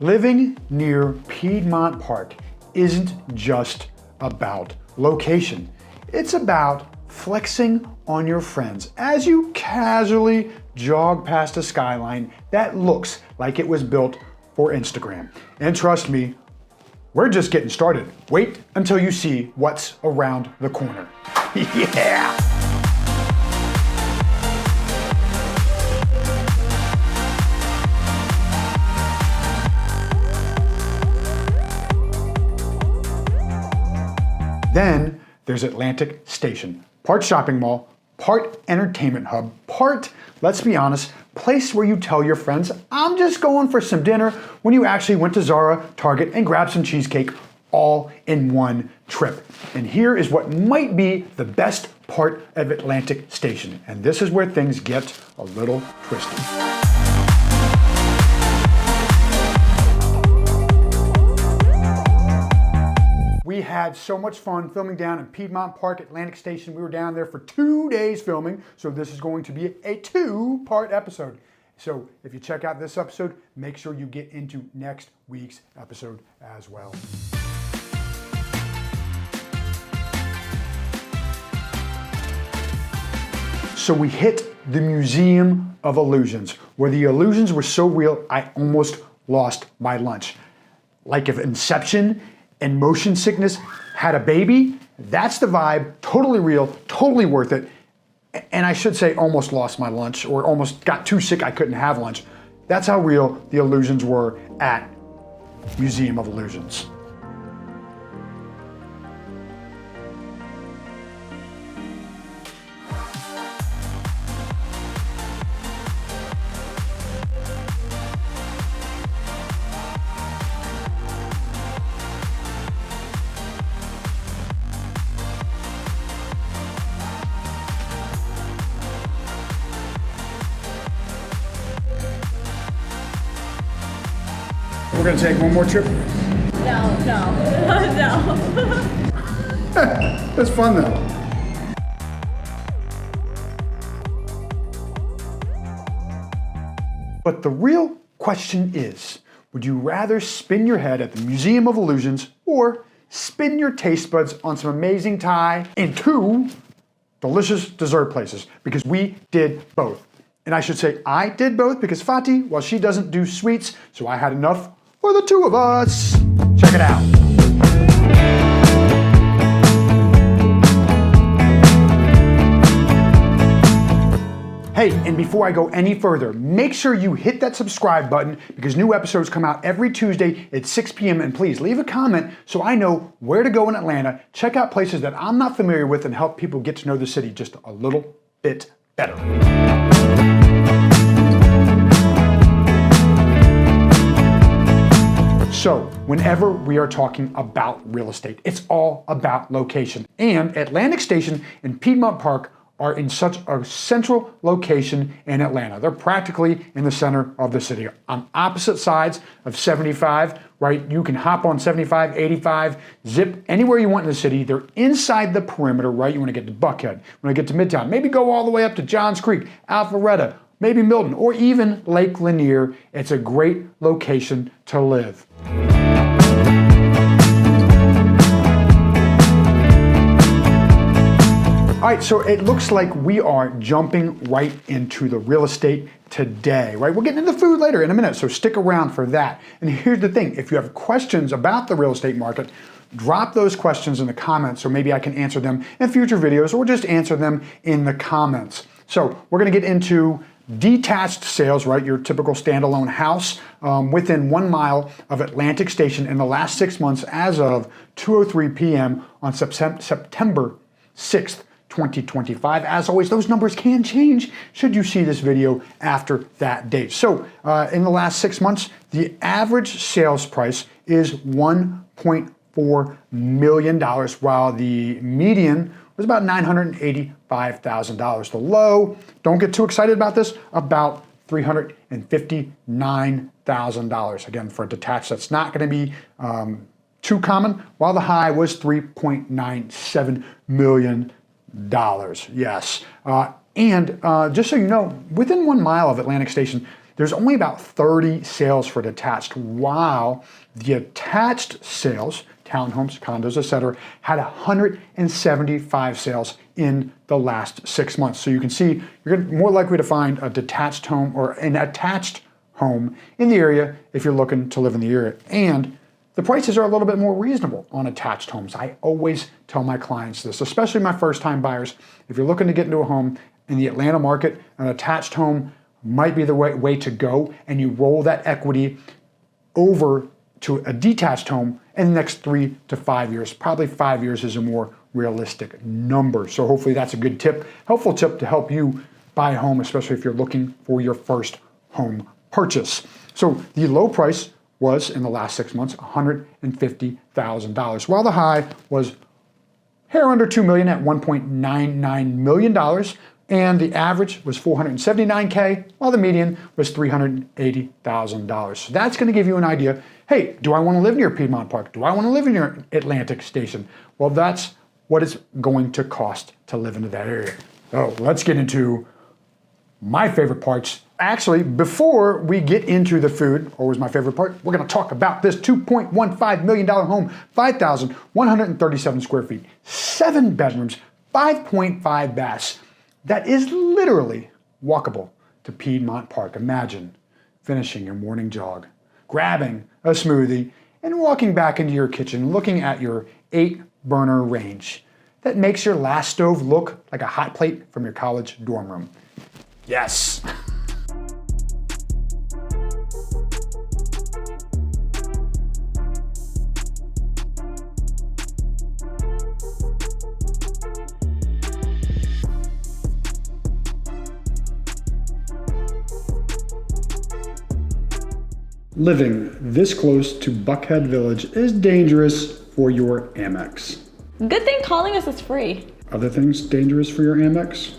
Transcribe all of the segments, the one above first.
Living near Piedmont Park isn't just about location. It's about flexing on your friends as you casually jog past a skyline that looks like it was built for Instagram. And trust me, we're just getting started. Wait until you see what's around the corner. Yeah! Then there's Atlantic Station, part shopping mall, part entertainment hub, part, let's be honest, place where you tell your friends, I'm just going for some dinner, when you actually went to Zara, Target, and grabbed some cheesecake all in one trip. And here is what might be the best part of Atlantic Station. And this is where things get a little twisted. We had so much fun filming down in Piedmont Park, Atlantic Station. We were down there for 2 days filming, so this is going to be a 2-part episode. So if you check out this episode, make sure you get into next week's episode as well. So we hit the Museum of Illusions, where the illusions were so real, I almost lost my lunch. Like if Inception and motion sickness had a baby, that's the vibe, totally real, totally worth it. And I should say almost lost my lunch, or almost got too sick I couldn't have lunch. That's how real the illusions were at Museum of Illusions. We're gonna take one more trip. No. That's fun though. But the real question is, would you rather spin your head at the Museum of Illusions or spin your taste buds on some amazing Thai in 2 delicious dessert places? Because we did both. And I should say I did both because Fati, well, she doesn't do sweets, so I had enough for the 2 of us. Check it out. Hey, and before I go any further, make sure you hit that subscribe button because new episodes come out every Tuesday at 6 p.m. And please leave a comment so I know where to go in Atlanta, check out places that I'm not familiar with, and help people get to know the city just a little bit better. So, whenever we are talking about real estate, it's all about location. And Atlantic Station and Piedmont Park are in such a central location in Atlanta. They're practically in the center of the city. On opposite sides of 75, right? You can hop on 75, 85, zip anywhere you want in the city. They're inside the perimeter, right? You want to get to Buckhead, you want to get to Midtown, maybe go all the way up to Johns Creek, Alpharetta, maybe Milton, or even Lake Lanier. It's a great location to live. All right, so it looks like we are jumping right into the real estate today, right? We'll get into the food later in a minute, so stick around for that. And here's the thing, if you have questions about the real estate market, drop those questions in the comments so maybe I can answer them in future videos or just answer them in the comments. So we're gonna get into detached sales, right? Your typical standalone house within 1 mile of Atlantic Station in the last 6 months as of 2:03 p.m. on September 6th, 2025. As always, those numbers can change should you see this video after that date. So in the last 6 months, the average sales price is $1.4 million, while the median was about $985,000. The low, don't get too excited about this, about $359,000. Again, for a detached, that's not going to be too common, while the high was $3.97 million. Yes. And just so you know, within 1 mile of Atlantic Station, there's only about 30 sales for detached, while the attached sales, townhomes, condos, etc., had 175 sales in the last 6 months. So you can see you're more likely to find a detached home or an attached home in the area if you're looking to live in the area. And the prices are a little bit more reasonable on attached homes. I always tell my clients this, especially my first-time buyers. If you're looking to get into a home in the Atlanta market, an attached home might be the way to go, and you roll that equity over to a detached home in the next 3 to 5 years. Probably 5 years is a more realistic number. So hopefully that's a good tip, helpful tip to help you buy a home, especially if you're looking for your first home purchase. So the low price was, in the last 6 months, $150,000, while the high was hair under $2 million at $1.99 million, and the average was $479K, while the median was $380,000. So that's going to give you an idea. Hey, do I want to live near Piedmont Park? Do I want to live near Atlantic Station? Well, that's what it's going to cost to live into that area. So let's get into my favorite parts. Actually, before we get into the food, always my favorite part, we're going to talk about this $2.15 million home, 5,137 square feet, 7 bedrooms, 5.5 baths. That is literally walkable to Piedmont Park. Imagine finishing your morning jog, grabbing a smoothie, and walking back into your kitchen, looking at your 8-burner range that makes your last stove look like a hot plate from your college dorm room. Yes. Living this close to Buckhead Village is dangerous for your Amex. Good thing calling us is free. Other things dangerous for your Amex?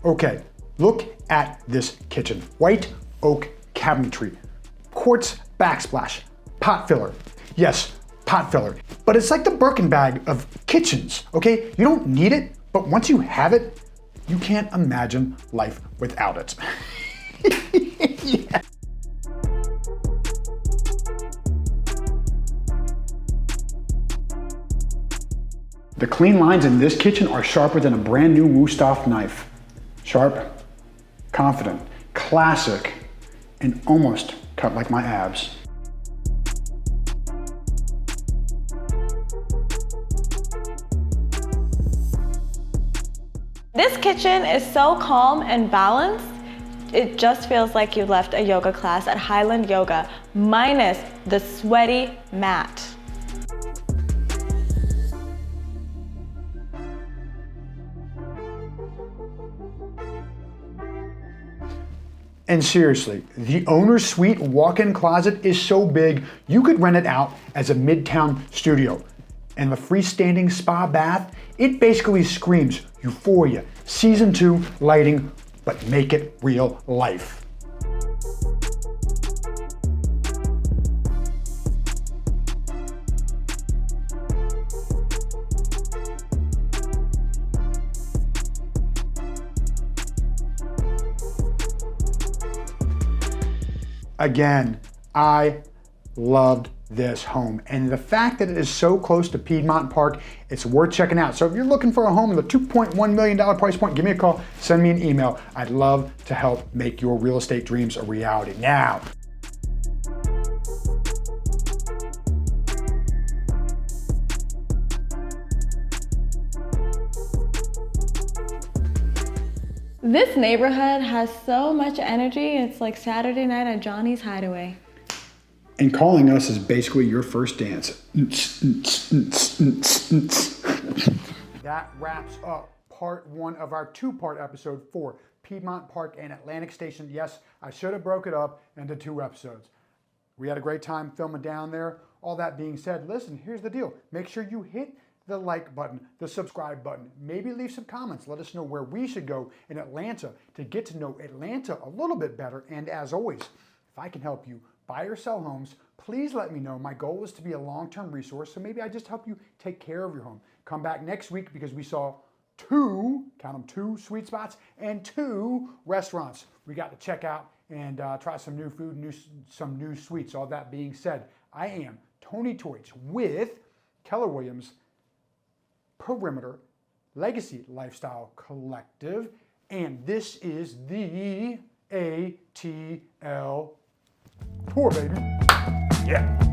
Okay, look at this kitchen. White oak cabinetry, quartz backsplash, pot filler. Yes, pot filler. But it's like the Birkin bag of kitchens, okay? You don't need it, but once you have it, you can't imagine life without it. Yeah. The clean lines in this kitchen are sharper than a brand new Wusthof knife. Sharp, confident, classic, and almost cut like my abs. This kitchen is so calm and balanced. It just feels like you left a yoga class at Highland Yoga, minus the sweaty mat. And seriously, the owner's suite walk-in closet is so big, you could rent it out as a Midtown studio. And the freestanding spa bath, it basically screams euphoria, season 2 lighting, but make it real life. Again, I loved this home, and the fact that it is so close to Piedmont Park, it's worth checking out. So if you're looking for a home in the $2.1 million price point, give me a call, send me an email. I'd love to help make your real estate dreams a reality. Now, This neighborhood has so much energy. It's like Saturday night at Johnny's Hideaway. and calling us is basically your first dance. That wraps up part 1 of our 2-part episode for Piedmont Park and Atlantic Station. Yes, I should have broke it up into 2 episodes. We had a great time filming down there. All that being said, listen, here's the deal. Make sure you hit the like button, the subscribe button. Maybe leave some comments. Let us know where we should go in Atlanta to get to know Atlanta a little bit better. And as always, if I can help you buy or sell homes, please let me know. My goal is to be a long-term resource, so maybe I just help you take care of your home. Come back next week because we saw two, count them, two sweet spots and two restaurants we got to check out and try some new food, some new sweets. All that being said, I am Tony Toich with Keller Williams Perimeter Legacy Lifestyle Collective, and this is the ATL Tour, baby. Yeah.